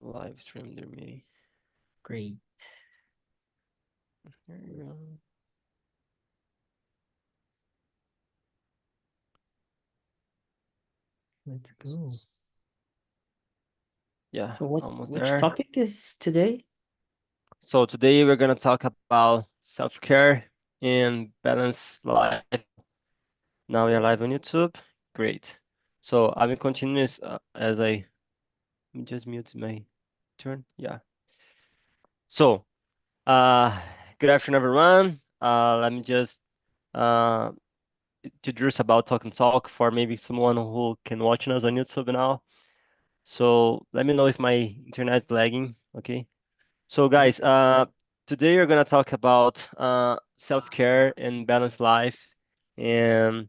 live stream their meeting. Great. There you go. Let's go. Yeah, So what almost which there. topic is today? So today we're gonna talk about self-care and balanced life. Now we are live on YouTube. Great. So I will continue as I let me just mute my turn. Yeah. So uh, good afternoon, everyone. Let me just uh introduce about Talk and Talk for maybe someone who can watch us on YouTube now. So let me know if my internet is lagging. Okay. So guys, today we're gonna talk about self-care and balanced life. And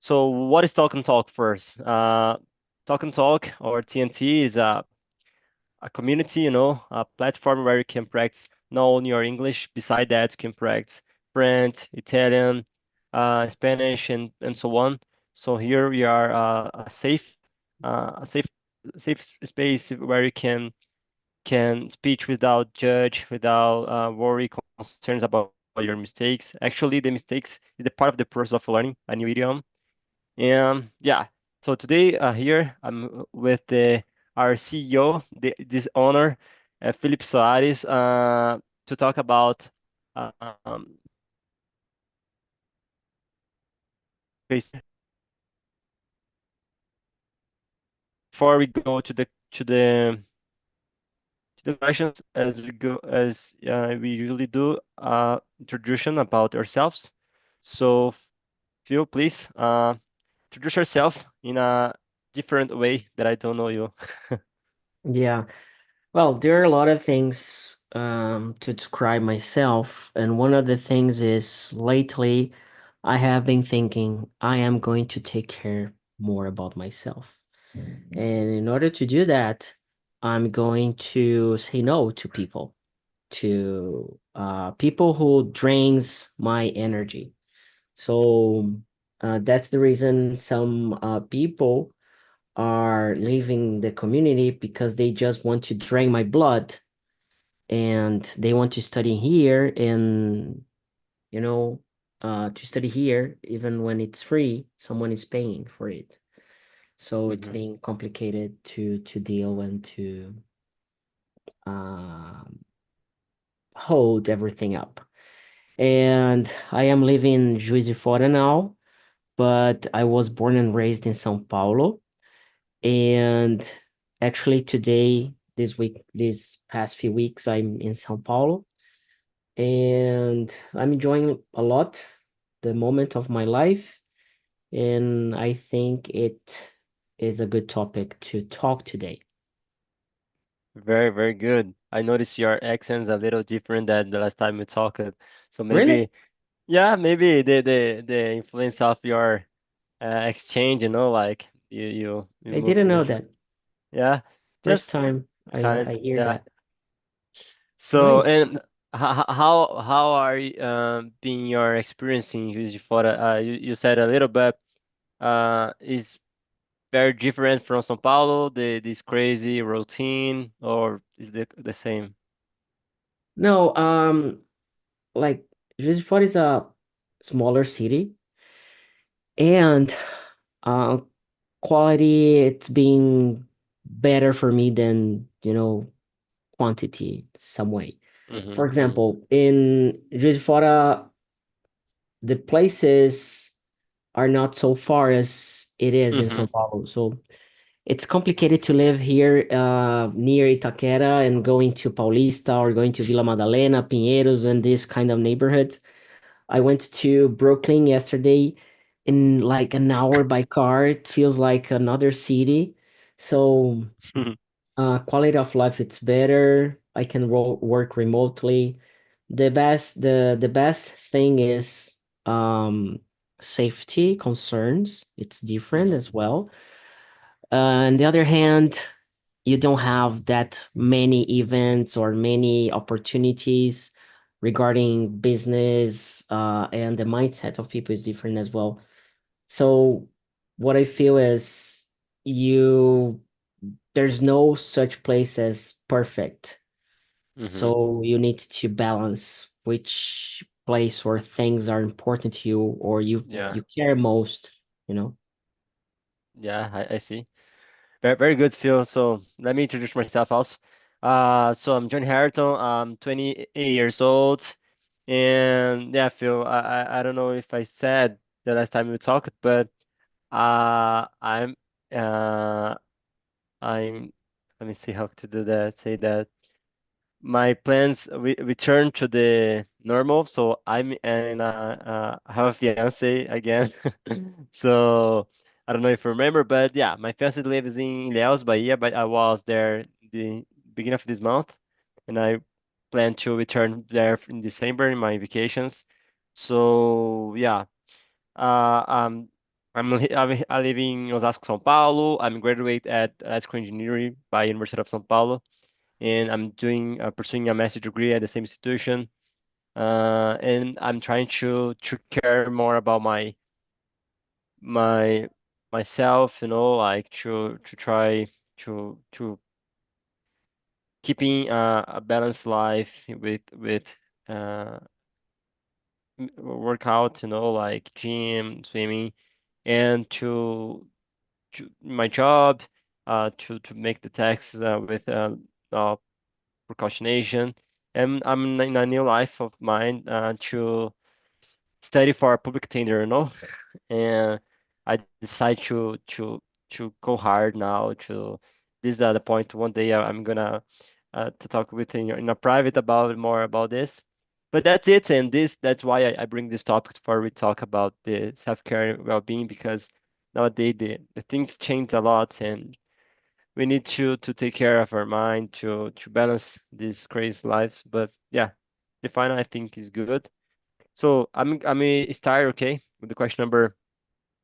so what is Talk and Talk first? Talk and Talk or TNT is a community, a platform where you can practice not only your English, beside that you can practice French, Italian, Spanish, and so on. So here we are a safe space where you can speak without judge, without worry, concerns about your mistakes. Actually, the mistakes is the part of the process of learning a new idiom. And yeah, so today here I'm with our CEO, this owner, Felipe Soares, to talk about before we go to the questions as we go as we usually do introduction about ourselves. So Phil, please introduce yourself in a different way that I don't know you. Yeah. Well, there are a lot of things to describe myself, and one of the things is lately I have been thinking I am going to take care more about myself. And in order to do that, I'm going to say no to people who drains my energy. So that's the reason some people are leaving the community because they just want to drain my blood and they want to study here and you know to study here even when it's free, someone is paying for it. So it's Mhm. being complicated to deal and to um, hold everything up. And I am living in Juiz de Fora now, but I was born and raised in São Paulo. And actually today, this week, these past few weeks, I'm in São Paulo and I'm enjoying a lot the moment of my life. And I think it is a good topic to talk today. Very, very good. I noticed your accent's a little different than the last time we talked. So Really? maybe, yeah, maybe the influence of your exchange, like you I didn't know moved, that. yeah, First just time kind, I hear yeah. that. So Nice. and how are being your experience in Juiz de Fora? You said a little bit is very different from São Paulo, this crazy routine, or is the same? No, like Juiz de Fora is a smaller city and uh quality it's been better for me than, quantity some way. For Mm-hmm, mm-hmm, example, in Juiz de Fora, the places are not so far as it is in mm-hmm. São Paulo. So it's complicated to live here near Itaquera and going to Paulista or going to Vila Madalena, Pinheiros, and this kind of neighborhoods. I went to Brooklyn yesterday in like an hour by car. It feels like another city. So quality of life it's better. I can work remotely. The best thing is safety concerns. It's different Mm-hmm. as well. On the other hand, you don't have that many events or many opportunities regarding business, and the mindset of people is different as well. So what I feel is you there's no such place as perfect. Mm-hmm. So you need to balance which place or things are important to you or Yeah. you care most, you know. Yeah, I see. Very good, Phil. So let me introduce myself also. So I'm John Harrington. I'm 28 years old, and yeah, Phil. I don't know if I said the last time we talked, but uh, I'm uh, I'm. Let me see how to do that. Say that my plans return to the normal. So I'm and I have a fiance again. So I don't know if you remember, but yeah, my fiance lives in Ilhéus, Bahia, but I was there the beginning of this month, and I plan to return there in December in my vacations. So yeah, uh, um. I live in Osasco, São Paulo. I'm graduate at electrical engineering by University of São Paulo, and I'm doing pursuing a master's degree at the same institution. And I'm trying to care more about my myself, like to try to keeping a balanced life with uh workout, like gym, swimming, and to my job, to make the taxes with uh, precautionation. And I'm in a new life of mine to study for a public tender, and I decide to go hard now. To this is the point. One day I'm gonna to talk with in a private about more about this. But that's it, and that's why I bring this topic for we talk about the self-care and well-being because nowadays the things change a lot, and we need to take care of our mind to balance these crazy lives. But yeah, the final I think is good. So I'm start okay with the question number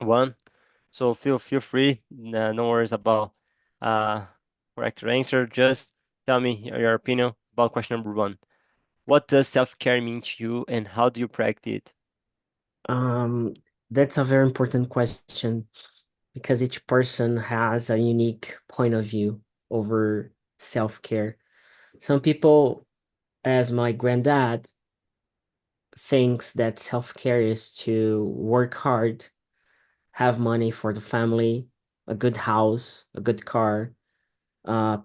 one. So feel free, no worries about uh correct answer. Just tell me your opinion about question number one. What does self-care mean to you, and how do you practice it? Um, that's a very important question because each person has a unique point of view over self-care. Some people, as my granddad, thinks that self-care is to work hard, have money for the family, a good house, a good car,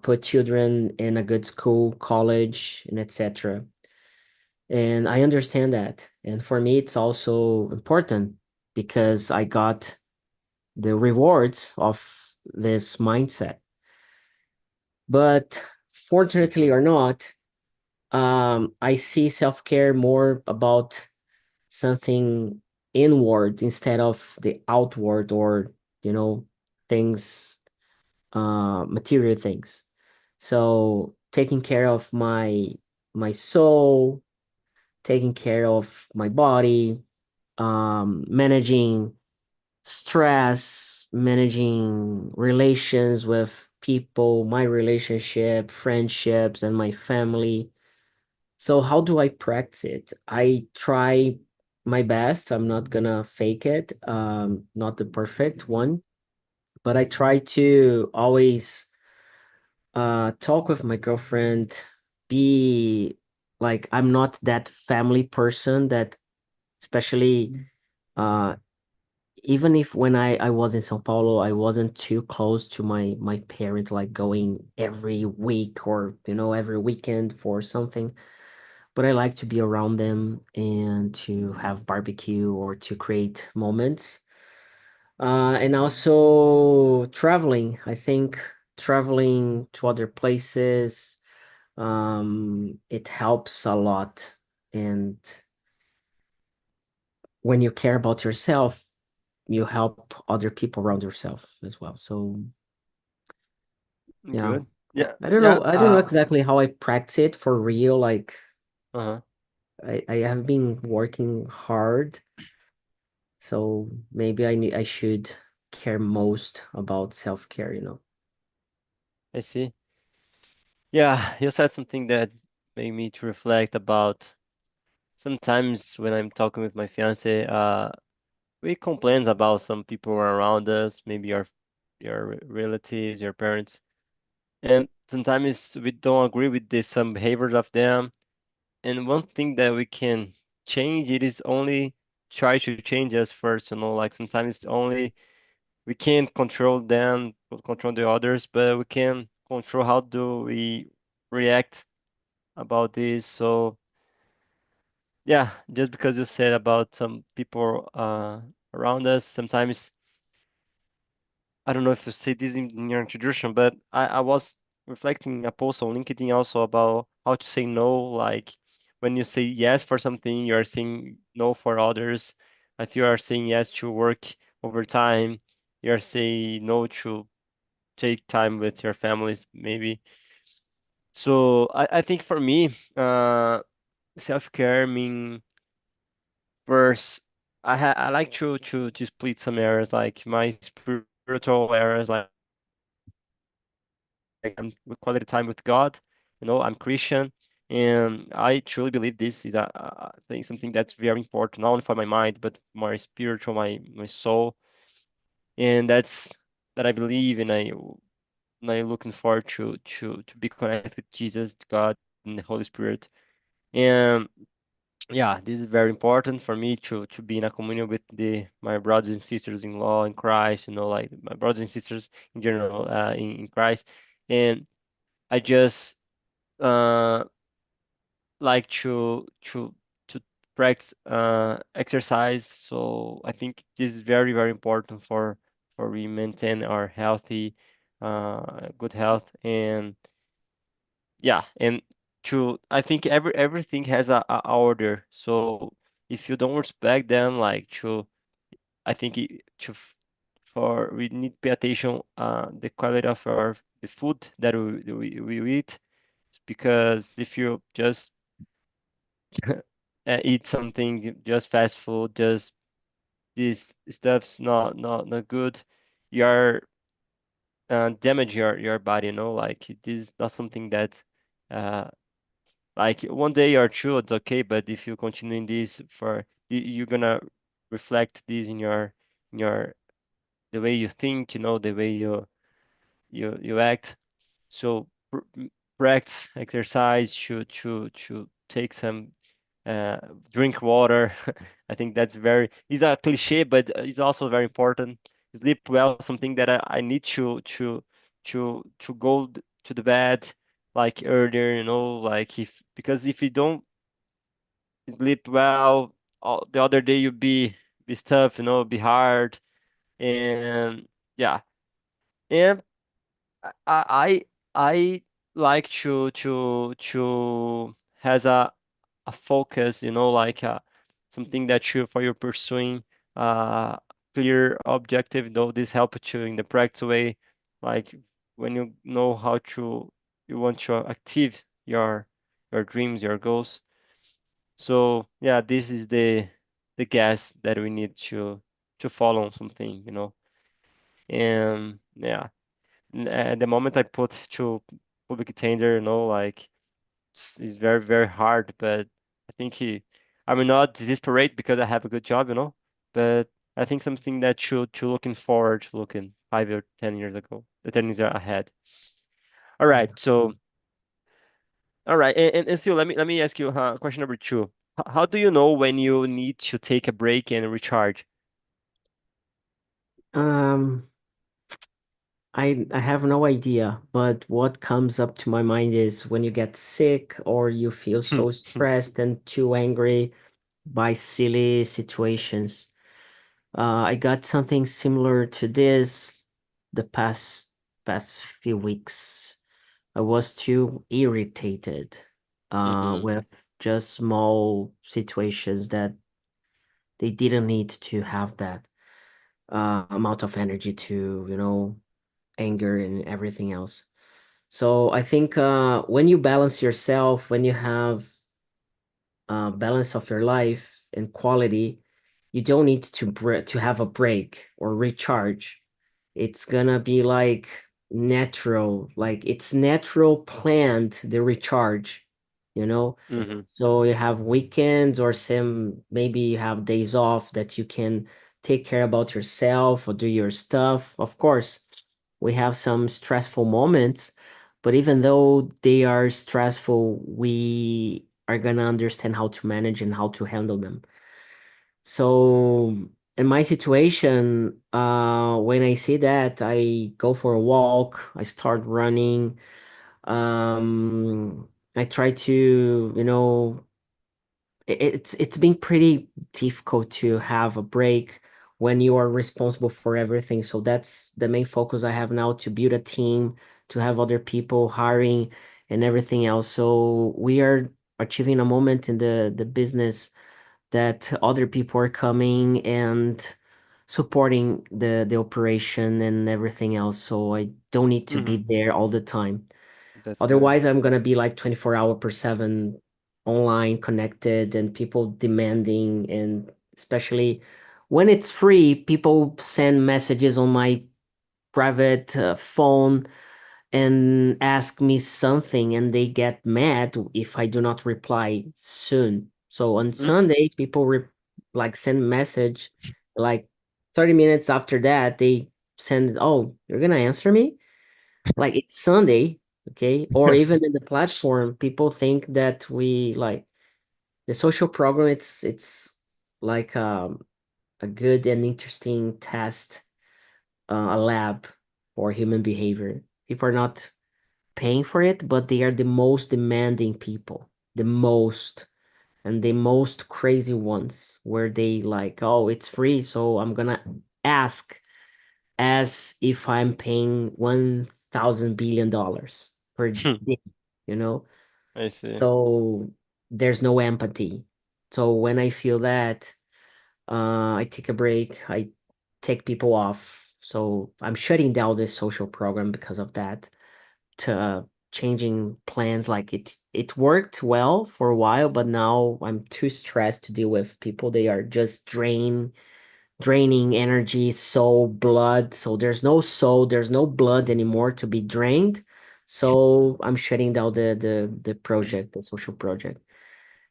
put children in a good school, college, and etc. And I understand that. And for me, it's also important because I got the rewards of this mindset. But fortunately or not, I see self care more about something inward instead of the outward or, you know, things, material things. So taking care of my soul, taking care of my body, managing stress, managing relations with people, my relationship, friendships, and my family. So, how do I practice it? I try my best. I'm not gonna fake it. Not the perfect one, but I try to always talk with my girlfriend, be like I'm not that family person that especially uh even if when I was in São Paulo, I wasn't too close to my parents, like going every week or every weekend for something. But I like to be around them and to have barbecue or to create moments. And also traveling. I think traveling to other places, it helps a lot. And when you care about yourself, you help other people around yourself as well. So yeah, Good. Yeah, I don't yeah. know. I don't know exactly how I practice it for real. Like Uh-huh. I have been working hard, so maybe I should care most about self-care. I see. Yeah, you said something that made me to reflect about sometimes when I'm talking with my fiance, we complain about some people around us, maybe your relatives, your parents. and sometimes we don't agree with some behaviors of them. And one thing that we can change it is only try to change us first, like sometimes it's only we can't control them, control the others, but we can control how do we react about this. So yeah, just because you said about some people around us, sometimes I don't know if you say this in your introduction, but I was reflecting a post on LinkedIn also about how to say no. Like when you say yes for something, you are saying no for others. If you are saying yes to work overtime, you are saying no to take time with your families, maybe. So I think for me, self-care mean first, I like to split some areas like my spiritual areas, like with quality time with God. I'm Christian, and I truly believe this is a thing, something that's very important, not only for my mind, but my spiritual, my soul, and that's that I believe, and I looking forward to be connected with Jesus, God, and the Holy Spirit. And yeah, this is very important for me to be in a communion with the my brothers and sisters in law in Christ, like my brothers and sisters in general in Christ. And I just uh like to practice exercise. So I think this is very, very important for we maintain our healthy good health. And yeah, and I think everything has a order. So if you don't respect them, like I think for we need to pay attention the quality of the food that we eat, because if you just eat something, just fast food, just this stuff's not good, you're damage your body, like this is not something that uh like one day or two it's okay, but if you continue in this for you're gonna reflect this in your the way you think, the way you act. So practice exercise, to take some uh, drink water. I think that's very it's a cliche, but it's also very important. Sleep well, something that I need to go to the bed like earlier, like if because if you don't sleep well, the other day you be tough, be hard, and yeah. And I I like to has a focus, like something that you're pursuing clear objective. Though this helps you in the practice way, like when you know how you want to achieve your dreams, your goals. So yeah, this is the gas that we need to follow something, and yeah. At the moment I put to public tender, like it's very, very hard, but I think I'm not desperate because I have a good job, but I think something that to looking forward, looking 5 or 10 years ago, the 10 years ahead. All right, so all right, and Phil, let me ask you question number two. How do you know when you need to take a break and recharge? Um, I have no idea, but what comes up to my mind is when you get sick or you feel so stressed and too angry by silly situations. I got something similar to this the past few weeks. I was too irritated Mm-hmm. with just small situations that they didn't need to have that amount of energy to, anger and everything else. So I think when you balance yourself, when you have balance of your life and quality, you don't need to have a break or recharge. It's gonna be like natural, like it's natural planned the recharge, you know? Mm-hmm. So you have weekends or some maybe you have days off that you can take care about yourself or do your stuff. Of course, we have some stressful moments, But even though they are stressful, we are gonna understand how to manage and how to handle them. So in my situation, when I see that, I go for a walk, I start running. I try to, it's been pretty difficult to have a break when you are responsible for everything. So that's the main focus I have now, to build a team, to have other people hiring and everything else. So we are achieving a moment in the business that other people are coming and supporting the operation and everything else. So I don't need to be Hmm. there all the time. That's good. Otherwise, I'm gonna be like 24 hour per 7 online connected and people demanding, and especially when it's free, people send messages on my private phone and ask me something, and they get mad if I do not reply soon. So on Mm. Sunday, people like send message like 30 minutes after that, they send, "Oh, you're gonna answer me?" Like it's Sunday, okay? Or even in the platform, people think that we like the social program, it's like a good and interesting test, a lab for human behavior. People are not paying for it, but they are the most demanding people, the most and the most crazy ones, where they like, oh, it's free, so I'm gonna ask as if I'm paying $1,000 billion per day, you know? I see. So there's no empathy. So when I feel that, I take a break, I take people off. So I'm shutting down this social program because of that, to changing plans. Like it worked well for a while, but now I'm too stressed to deal with people. They are just draining energy, soul, blood. So there's no soul, there's no blood anymore to be drained. So I'm shutting down the project, the social project,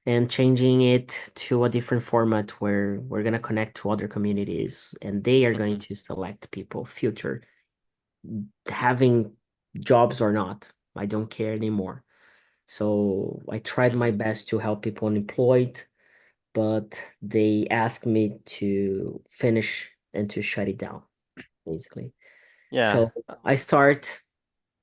and changing it to a different format where we're gonna connect to other communities and they are going Hmm. to select people future having jobs or not. I don't care anymore. So I tried my Hmm. best to help people unemployed, but they asked me to finish and to shut it down, basically. Yeah. So I start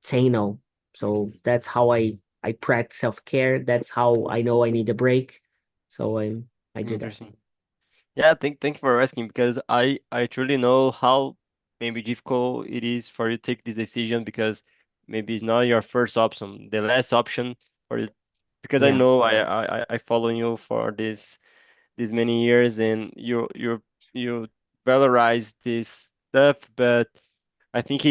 saying no. So that's how I practice self-care. That's how I know I need a break. So I do that. Interesting. Yeah, thank you for asking because I truly know how maybe difficult it is for you to take this decision because maybe it's not your first option, the last option for you. Because I Yeah, know I follow you for this many years and you valorize this stuff, but I think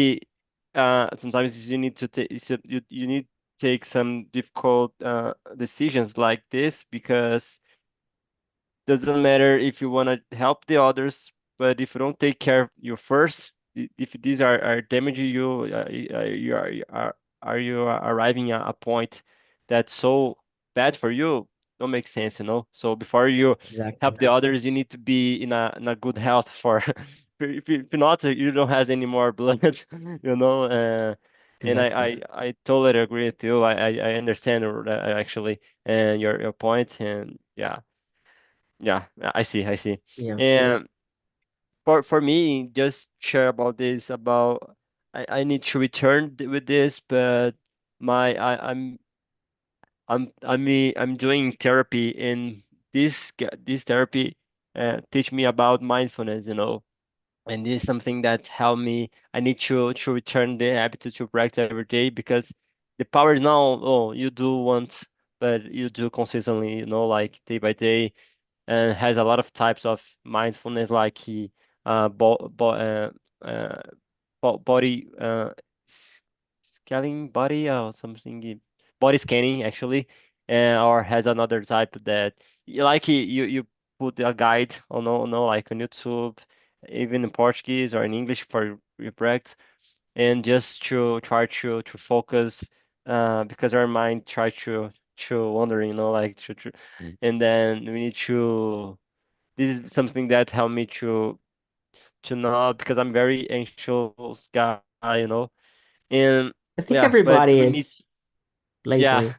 sometimes you need to take you need to take some difficult decisions like this because doesn't matter if you want to help the others, but if you don't take care of you first, if these are damaging you, you are you arriving at a point that's so bad for you, don't make sense, you know. So before you help exactly. the others, you need to be in a good health for if you're not, you don't have any more blood, you know. And Exactly. I totally agree with you. I understand actually and your point and yeah. Yeah, I see. Yeah. And for me, just share about this about I need to return with this, but my I'm doing therapy and this therapy teach me about mindfulness, you know, and this is something that helped me. I need to return the habit to practice every day because the power is now oh you do once, but you do consistently, you know, like day by day and has a lot of types of mindfulness like he bo bo uh, body s- scanning body or something body scanning actually or has another type that like you put a guide on no like on YouTube even in Portuguese or in English for your practice and just to try to focus because our mind try to wander, you know, like and then we need to this is something that helped me to not because I'm very anxious guy, you know, and I think Yeah, but everybody we need, is yeah, lately.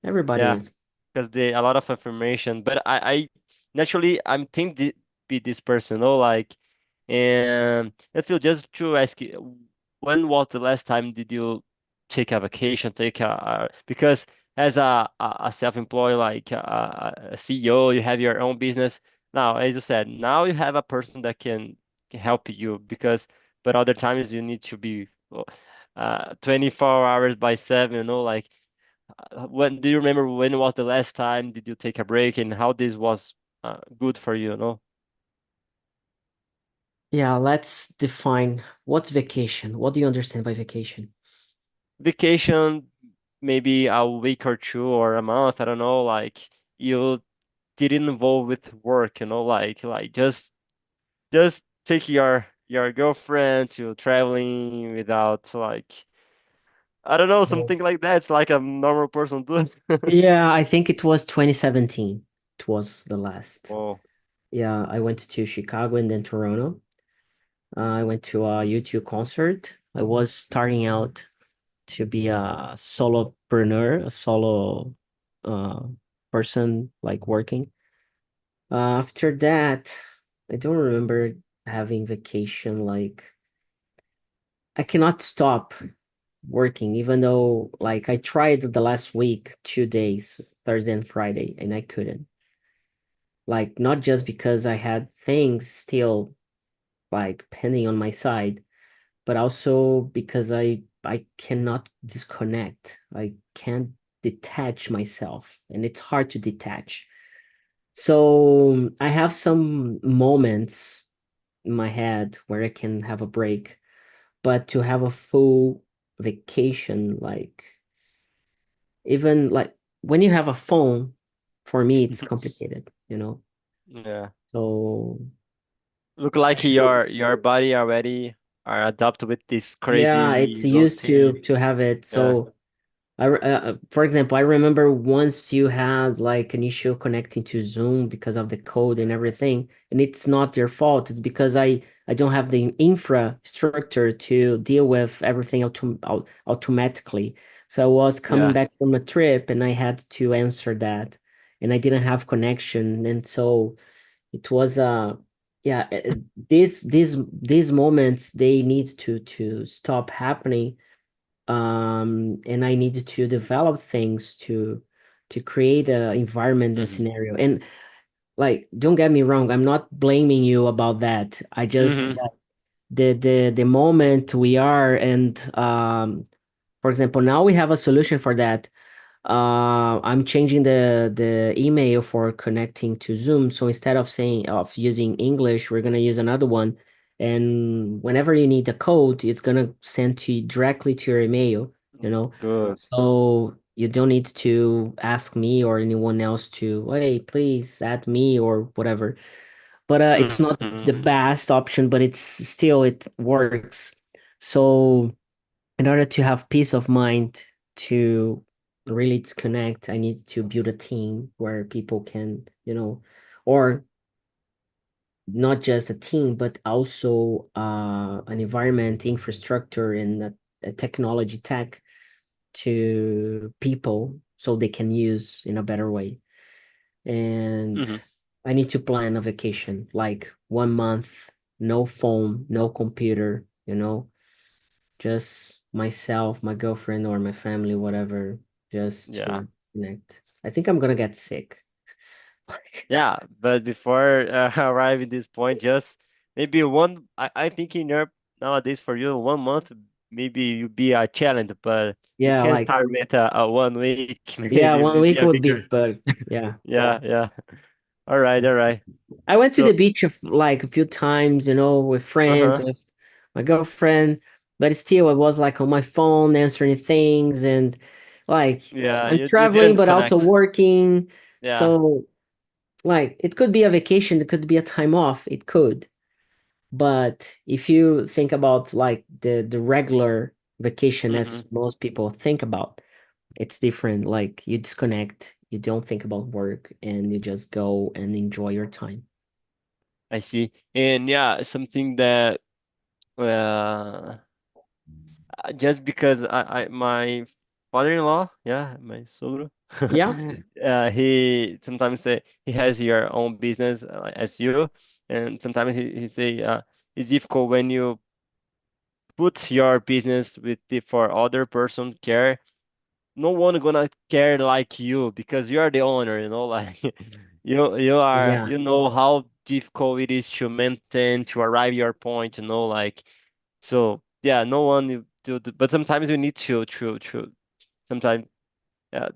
Everybody yeah, is. because they a lot of information. But I naturally I'm think be this person, like, and I feel just to ask you, when was the last time did you take a vacation, take because as a self-employed, like a CEO, you have your own business. Now, as you said, now you have a person that can help you because, but other times you need to be 24 hours by 7, like. When do you remember when was the last time did you take a break and how this was good for you, no? Yeah, let's define what's vacation. What do you understand by vacation? Vacation, maybe a week or two or a month, I don't know, like you didn't involve with work, like just take your girlfriend to traveling without like I don't know, So something like that. It's like a normal person doing. yeah, I think it was 2017. It was the last. Oh. Yeah, I went to Chicago and then Toronto. I went to a YouTube concert. I was starting out to be a solopreneur, a solo uh, person like working. After that, I don't remember having vacation. Like I cannot stop working, even though like I tried the last week, 2 days, Thursday and Friday, and I couldn't. Like not just because I had things still like pending on my side, but also because I cannot disconnect. I can't detach myself, and it's hard to detach. So I have some moments in my head where I can have a break, but to have a full vacation, like even like when you have a phone, for me it's complicated, you know. Yeah. So Look like especially your body already are adapted with this yeah, it's crazy used routine. to have it. Yeah. So for example, I remember once you had like an issue connecting to Zoom because of the code and everything, and it's not your fault. It's because I don't have the infrastructure to deal with everything automatically. So I was coming Yeah. back from a trip and I had to answer that, and I didn't have connection, and so it was yeah. These moments they need to stop happening, and I need to develop things to create a environment, a Hmm. scenario. And like, don't get me wrong, I'm not blaming you about that. I just Hmm. the moment we are, and for example, now we have a solution for that. I'm changing the email for connecting to Zoom. So instead of using English, we're gonna use another one. And whenever you need the code, it's gonna send to you directly to your email, you know. Good. So you don't need to ask me or anyone else to, hey, please add me or whatever. But it's not the Hmm. best option, but it's still it works. So in order to have peace of mind to really disconnect, I need to build a team where people can, or not just a team, but also an environment, infrastructure, and a technology tech to people so they can use in a better way. And Hmm. I need to plan a vacation, like 1 month, no phone, no computer, just myself, my girlfriend, or my family, whatever, just Yeah. to connect. I think I'm gonna get sick. Yeah. But before arriving this point, just maybe I think in Europe nowadays for you 1 month maybe you be a challenge, but you Yeah, can like start with a 1 week yeah, maybe 1 week maybe a would be, picture. but yeah. Yeah. Yeah. All right. All right. I went to So. the beach like a few times, with friends, Uh-huh. with my girlfriend, but still, I was like on my phone answering things and like Yeah. I'm You didn't traveling, but also disconnect. working. Yeah. So, like, it could be a vacation, it could be a time off, it could. But if you think about like the regular vacation Mm-hmm. as most people think about, it's different. Like you disconnect, you don't think about work, and you just go and enjoy your time. I see. And yeah, something that uh Just because my father-in-law, yeah, my sogro, Yeah, he sometimes say he has your own business as you, and sometimes he say it's difficult when you put your business with the for other person care. No one gonna care like you because you are the owner, you know, like yeah, you know how difficult it is to maintain to arrive your point, you know, like so yeah, no one but sometimes you need to sometimes uh,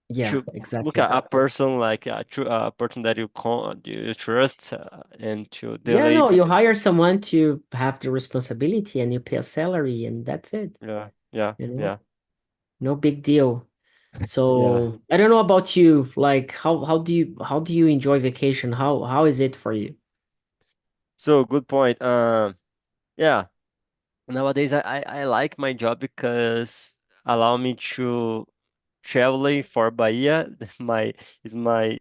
yeah, to look exactly. at a person like a person that you trust and to Yeah, delay no, you the hire someone to have the responsibility and you pay a salary and that's it, yeah yeah you know? yeah No big deal. yeah. So I don't know about you, like how do you enjoy vacation? How is it for you? So good point. Yeah. Nowadays, I like my job because allow me to traveling for Bahia. My is my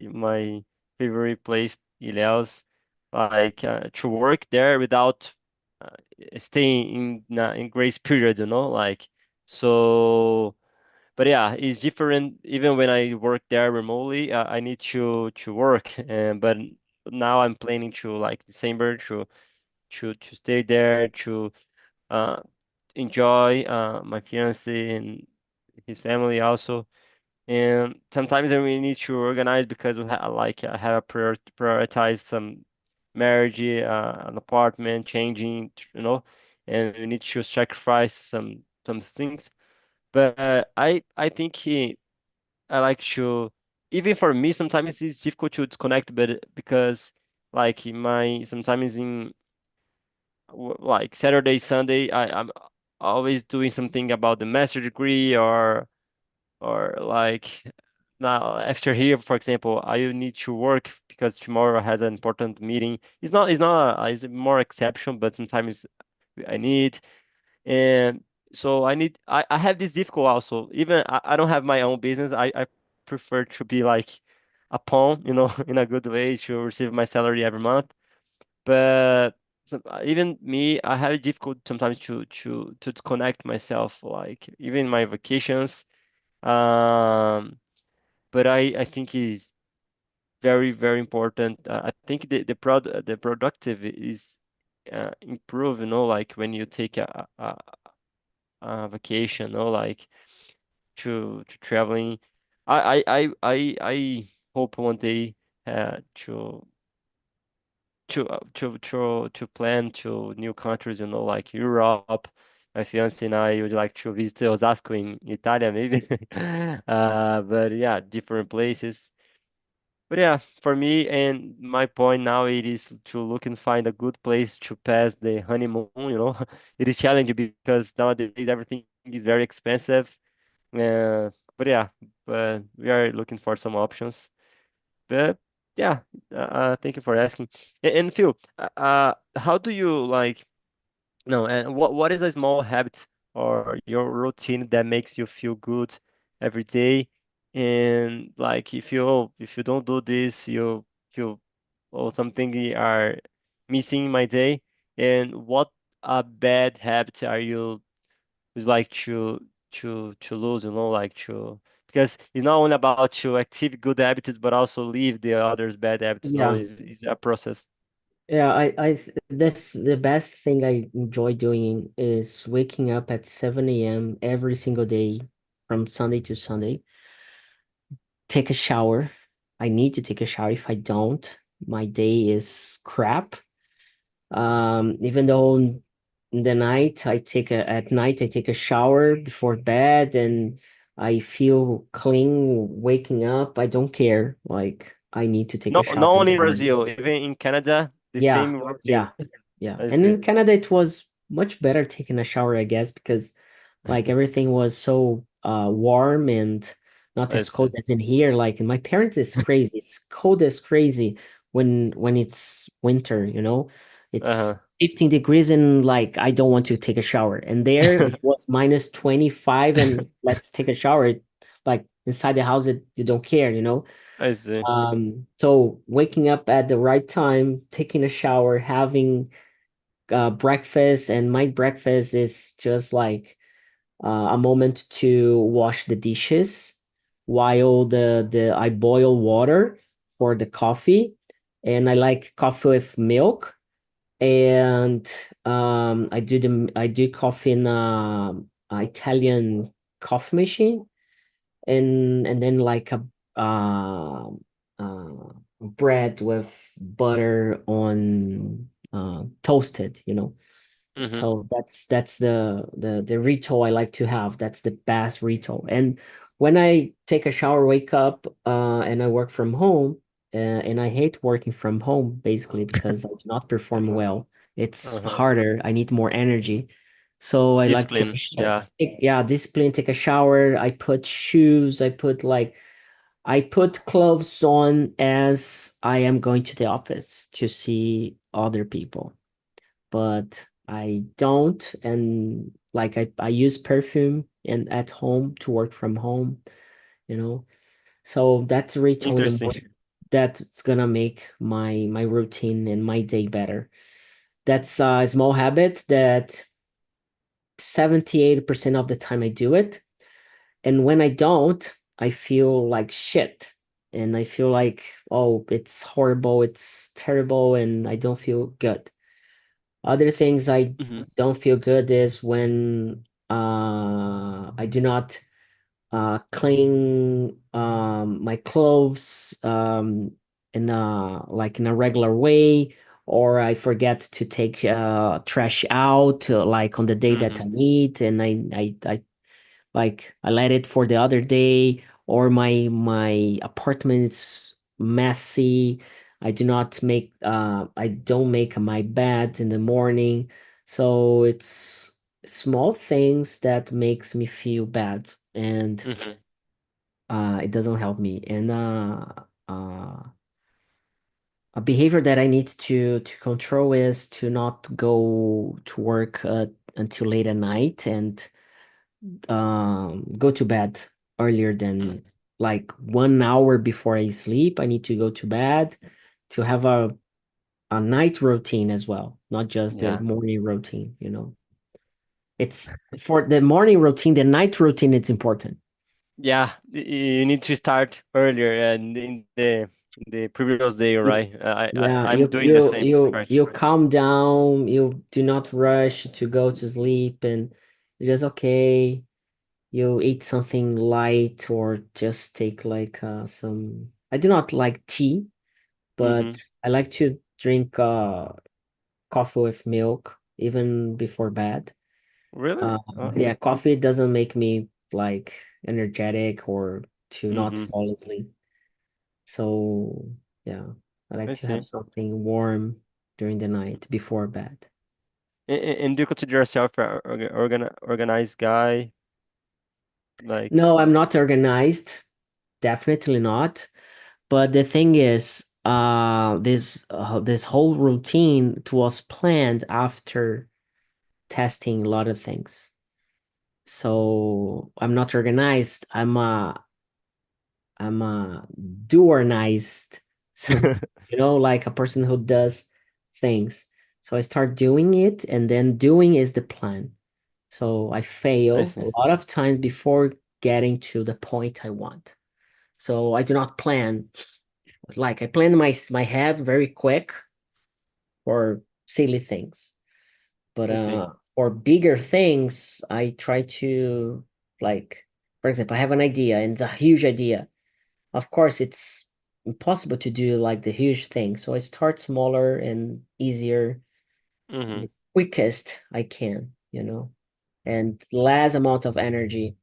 favorite place, Ilhéus. Like to work there without uh, staying in grace period, you know, like so. But yeah, it's different. Even when I work there remotely, I need to work. And but now I'm planning to like December to stay there to uh, enjoy my fiance and his family also. And sometimes then we need to organize because we like I have prioritize some marriage, an apartment, changing, you know, and we need to sacrifice some things. But I think I like to even for me sometimes it's difficult to disconnect, but because like in my sometimes in like Saturday, Sunday, I'm always doing something about the master degree or like now after here, for example, I will need to work because tomorrow has an important meeting. It's a more exception, but sometimes I need and so I have this difficult also. Even I don't have my own business. I prefer to be like a pawn, you know, in a good way to receive my salary every month. But even me, I have it difficult sometimes to disconnect myself, like even my vacations. But I think is very important. I think the productive is improve, you know, like when you take a vacation, you know, like to traveling. I hope one day to to plan to new countries, you know, like Europe. My fiance and I would like to visit Osasco in Italy, maybe. But yeah, different places. But yeah, for me and my point now it is to look and find a good place to pass the honeymoon, you know. It is challenging because nowadays everything is very expensive. But yeah, but we are looking for some options. But yeah, thank you for asking. And Phil, how do you like? No, and what is a small habit or your routine that makes you feel good every day? And like if you don't do this, you feel or something you are missing in my day. And what a bad habit are you would like to lose? You know, like to because it's not only about to active good habits, but also leave the others bad habits. You know, Yeah. is a process. Yeah, that's the best thing I enjoy doing is waking up at 7 a.m. every single day from Sunday to Sunday. Take a shower. I need to take a shower. If I don't, my day is crap. Even though in the night at night I take a shower before bed and I feel clean waking up. I don't care. Like I need to take a Not shower not in only the in morning. Brazil, even in Canada, the Yeah, same routine. yeah, yeah. I And see. in Canada, it was much better taking a shower, I guess, because like everything was so warm and not I as cold see. as in here. Like in my parents, it's crazy. It's cold as crazy when it's winter, you know. It's Uh-huh. 15 degrees and like I don't want to take a shower. And there it was minus 25 and let's take a shower. Like inside the house, you don't care, you know. I see. So waking up at the right time, taking a shower, having breakfast, and my breakfast is just like a moment to wash the dishes while the I boil water for the coffee, and I like coffee with milk, and I do coffee in a Italian coffee machine, and then like a uh, uh, bread with butter on toasted, you know. Mm-hmm. So that's the ritual I like to have. That's the best ritual. And when I take a shower, wake up, and I work from home, and I hate working from home basically because I do not perform well. It's Uh-huh. harder. I need more energy. So I like to Discipline. Yeah. yeah, discipline, take a shower. I put shoes. I put clothes on as I am going to the office to see other people, but I don't. And like I use perfume and at home to work from home, you know. So that's a ritual in the Interesting. morning that's gonna make my routine and my day better. That's a small habit that 78% of the time I do it. And when I don't, I feel like shit. And I feel like, oh, it's horrible, it's terrible, and I don't feel good. Other things I Mm-hmm. don't feel good is when I do not clean my clothes in a regular way, or I forget to take trash out like on the day that I Mm-hmm. need, and I like I let it for the other day, or my apartment is messy. I don't make my bed in the morning. So it's small things that makes me feel bad, and Mm-hmm. it doesn't help me. And uh a behavior that I need to control is to not go to work until late at night, and go to bed earlier than like 1 hour before I sleep. I need to go to bed to have a night routine as well, not just the Yeah. morning routine, you know. It's for the morning routine, the night routine, it's important. Yeah. You need to start earlier and in the previous day, You- right? Yeah, I'm doing the same part. you calm down, you do not rush to go to sleep, and you're just okay. You eat something light or just take like some. I do not like tea, Mm-hmm. but I like to drink coffee with milk even before bed. Really? Uh, Oh. yeah, coffee doesn't make me like energetic or to not Mm-hmm. fall asleep. So yeah, I like I to have see. something warm during the night before bed. And do you consider yourself an organized guy? Like, No, I'm not organized. Definitely not. But the thing is, this whole routine it was planned after testing a lot of things. So I'm not organized. I'm a do-organized. So you know, like a person who does things. So I start doing it, and then doing is the plan. So I I fail see. a lot of times before getting to the point I want. So I do not plan. Like I plan my head very quick for silly things. But I see. for bigger things, I try to like, for example, I have an idea and it's a huge idea. Of course, it's impossible to do like the huge thing. So I start smaller and easier, Mm-hmm. the quickest I can, you know, and less amount of energy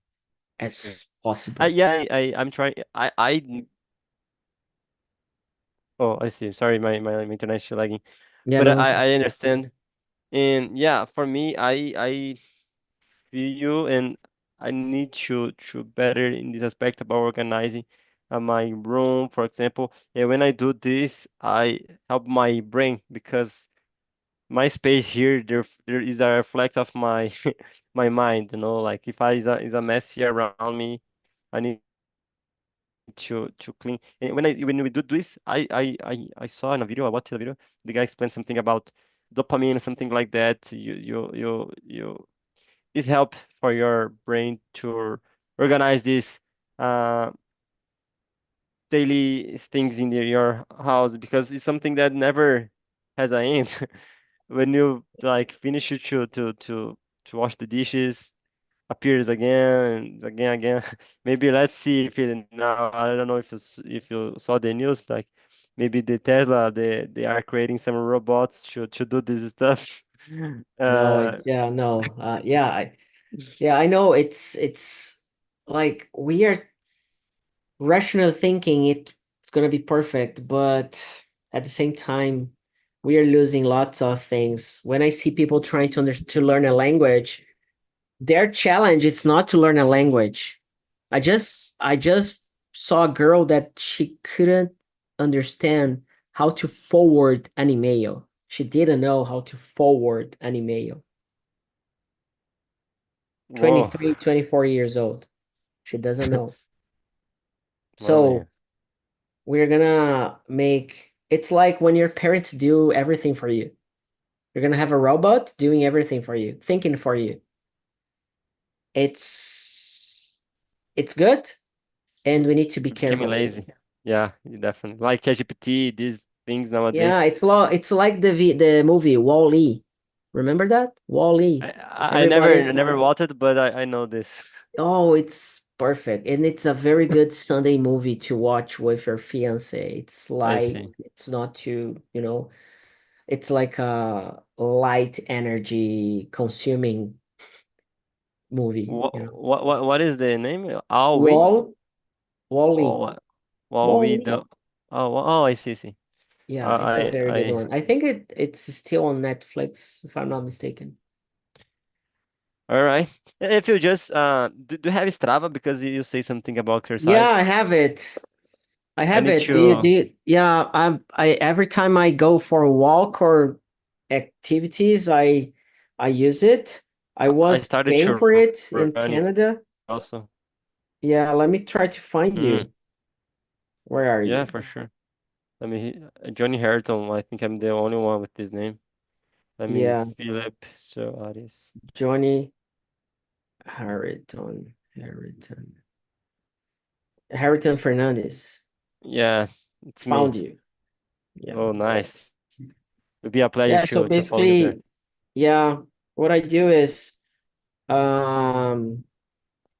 as possible. Yeah, I'm trying. Oh, I see. Sorry, my internet is lagging. Yeah, But no, I understand. And yeah, for me, I feel you, and I need to better in this aspect about organizing my room, for example. And when I do this, I help my brain because my space here, there is a reflect of my my mind. You know, like if I is a mess here around me, I need to clean. And when we do this, I saw in a video, I watched a video, the guy explained something about. dopamine or something like that. You is help for your brain to organize these uh, daily things in your house because it's something that never has an end. When you like finish it to wash the dishes, appears again and again. Maybe let's see if it now. I don't know if you saw the news, like maybe the Tesla they are creating some robots to do this stuff. No, Uh, yeah, no. Yeah, I know it's like we are rational thinking it's gonna be perfect, but at the same time, we are losing lots of things. When I see people trying to learn a language, their challenge is not to learn a language. I just saw a girl that she couldn't understand how to forward an email. She didn't know how to forward an email. whoa, 23, 24 years old. She doesn't know. well, So yeah. we're gonna make it's like when your parents do everything for you. You're gonna have a robot doing everything for you, thinking for you. It's it's good, and we need to be Becoming careful. lazy. Yeah, you definitely like ChatGPT. These things nowadays. Yeah, it's like the movie Wall-E. Remember that? Wall-E. I Everybody, never watched it, but I know this. oh, it's perfect. And it's a very good Sunday movie to watch with your fiance. It's I like see. it's not too, it's like a light energy consuming movie. What is the name? All we Wall, or Wall-E. what we Wall-E. do? Oh, I see. See. Yeah, it's a very good I. one. I think it's still on Netflix, if I'm not mistaken. All right. If you just do you have Strava because you say something about Yeah, exercise? I have it. I I have need it. Do to. you, yeah, I every time I go for a walk or activities, I use it. I I was started paying to for it in running Canada. also. Yeah, let me try to find Mm, you. Where are yeah, you? for sure. Let me. Johnny Harton. I think I'm the only one with this name. Let me. Yeah, Philip Soares. Johnny Harrington Fernandez. Yeah, it's me. Found you. Yeah. Oh, nice. It'd be a pleasure Yeah, so to follow you there. basically, yeah, what I do is um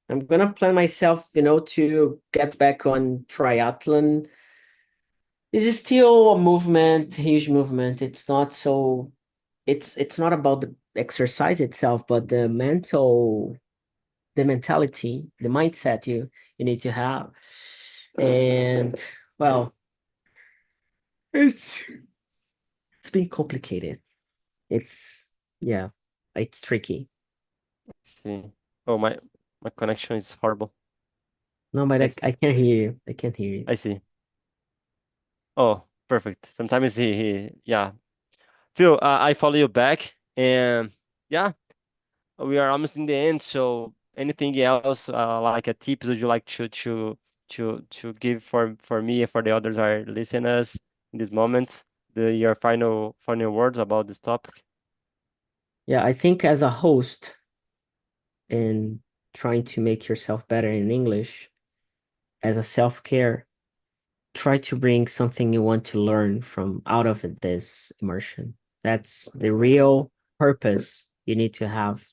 I'm gonna plan myself, to get back on triathlon. This is still a movement, huge movement. It's not about the exercise itself, but the mentality, the mindset you need to have. And well, it's it's been complicated. It's yeah, it's tricky. See. Oh, my connection is horrible. No, but I I, see. I can't hear you. I can't hear you. I see. Oh, perfect. Sometimes yeah. Phil, I follow you back, and yeah, we are almost in the end. So, anything else, like a tips would you like to give for me and for the others are listeners in this moment? Your final words about this topic. Yeah, I think as a host in trying to make yourself better in English, as a self-care, try to bring something you want to learn from out of this immersion. That's the real purpose you need to have.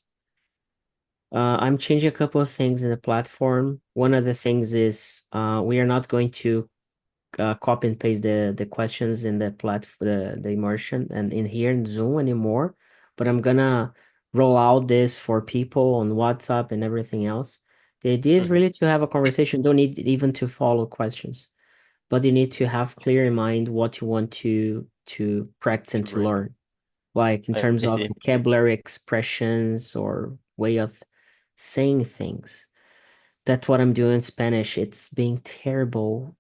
I'm changing a couple of things in the platform. One of the things is we are not going to copy and paste the questions in the immersion and in here in Zoom anymore, but I'm gonna roll out this for people on WhatsApp and everything else. The idea is Hmm. really to have a conversation. Don't need even to follow questions, but you need to have clear in mind what you want to practice and To to bring. learn, like in I terms of see. vocabulary, expressions, or way of saying things. That's what I'm doing in Spanish. It's being terrible.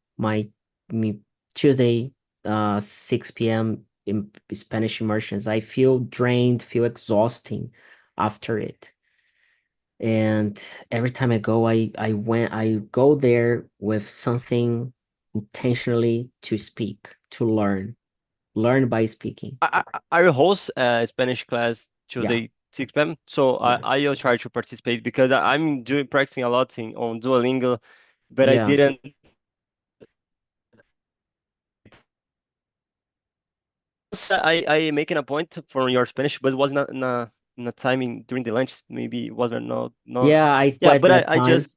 Me Tuesday, 6 p.m. in Spanish immersions. I feel drained, feel exhausting after it. And every time I go there with something intentionally to speak, to learn, learn by speaking. I will host a Spanish class Yeah. Tuesday 6 p.m. So Yeah. I will try to participate because I'm doing practicing a lot on Duolingo, but I Yeah. didn't. I making a point for your Spanish, but it was not in a timing during the lunch. Maybe it wasn't no. Yeah, I Yeah, quit but that I time. just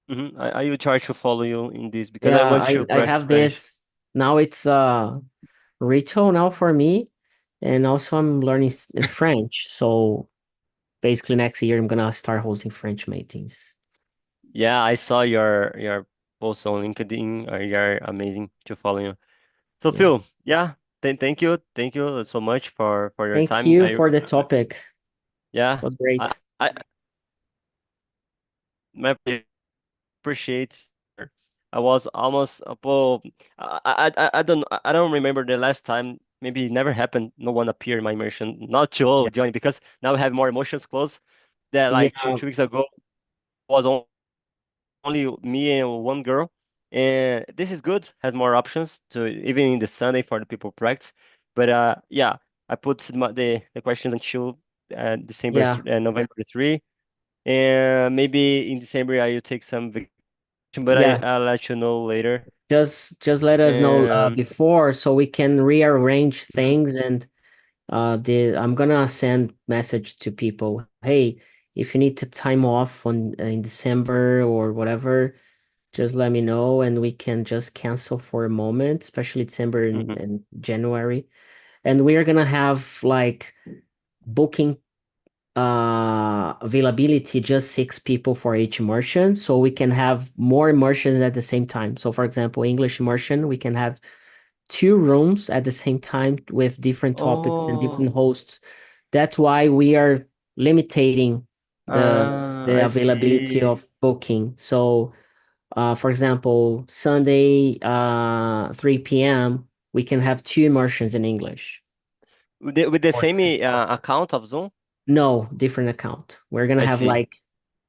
I will try to follow you in this because I Yeah, want I to I practice have Spanish. this now. It's ritual now for me, and also I'm learning French. So basically, next year I'm gonna start hosting French meetings. Yeah, I saw your post on LinkedIn. You're amazing to follow you. So Yeah. Phil, yeah, thank you so mumuch for your Thank time. you for the topic. Yeah, Was I great. I my appreciate. I was almost well, I don't remember the last time. Maybe it never happened. No one appeared in my immersion. Not too Yeah. old, Johnny, because now we have more emotions close. That Yeah. like two weeks ago was only me and one girl, and this is good. Has more options to even in the Sunday for the people practice. But yeah, I put the questions until Yeah. November 3, and maybe in December I will take some vacation, but Yeah. I'll let you know later. Just let us know And before so we can rearrange mhm, things and the I'm gonna send message to people. Hey, if you need to time off on in December or whatever, just let me know and we can just cancel for a moment, especially December mhm. and January. And we are gonna have like booking availability just 6 people for each immersion, so we can have more immersions at the same time. So for example, English immersion, we can have 2 rooms at the same time with different topics and different Oh, hosts. That's why we are limiting the I availability see. of booking. So for example, Sunday 3 p.m. we can have 2 immersions in English. With the Or same two. account of Zoom? No, different account. We're gonna I have see. like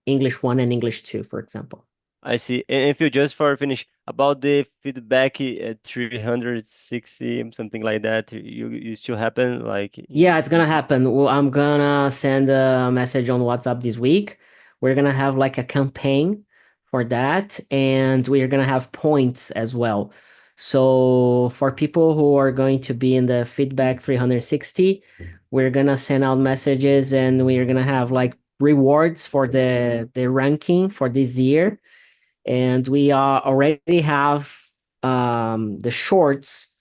English 1 and English 2, for example. I see. And if you just for finish about the feedback at 360 something like that, you still happen like Yeah, it's gonna happen. Well, I'm gonna send a message on WhatsApp this week. We're gonna have like a campaign for that, and we're gonna have points as well. So for people who are going to be in the feedback 360, we're gonna send out messages and we're gonna have like rewards for the ranking for this year. And we are already have the shorts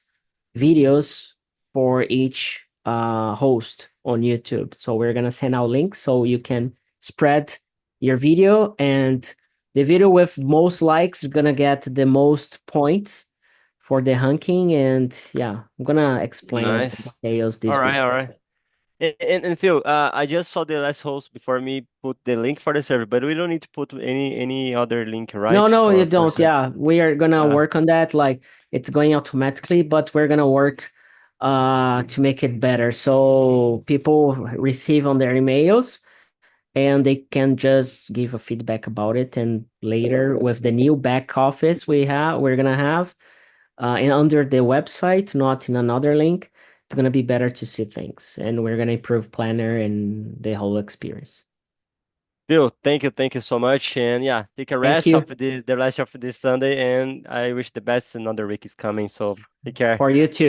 videos for each host on YouTube. So we're gonna send out links so you can spread your video, and the video with most likes is gonna get the most points for the ranking. And yeah, I'm gonna explain the nice. details this week. All right. And Phil, I just saw the last host before me put the link for the server, but we don't need to put any other link, No, right? no, you For don't. Yeah, we are gonna uh work on that. Like it's going automatically, but we're gonna work to make it better so people receive on their emails and they can just give a feedback about it. And later, with the new back office we're gonna have, and under the website, not in another link, it's gonna be better to see things, and we're gonna improve Planner and the whole experience. Phil, thank you so much. And yeah, take a Thank rest of you the rest of this Sunday, and I wish the best. Another week is coming, so take care. for you too.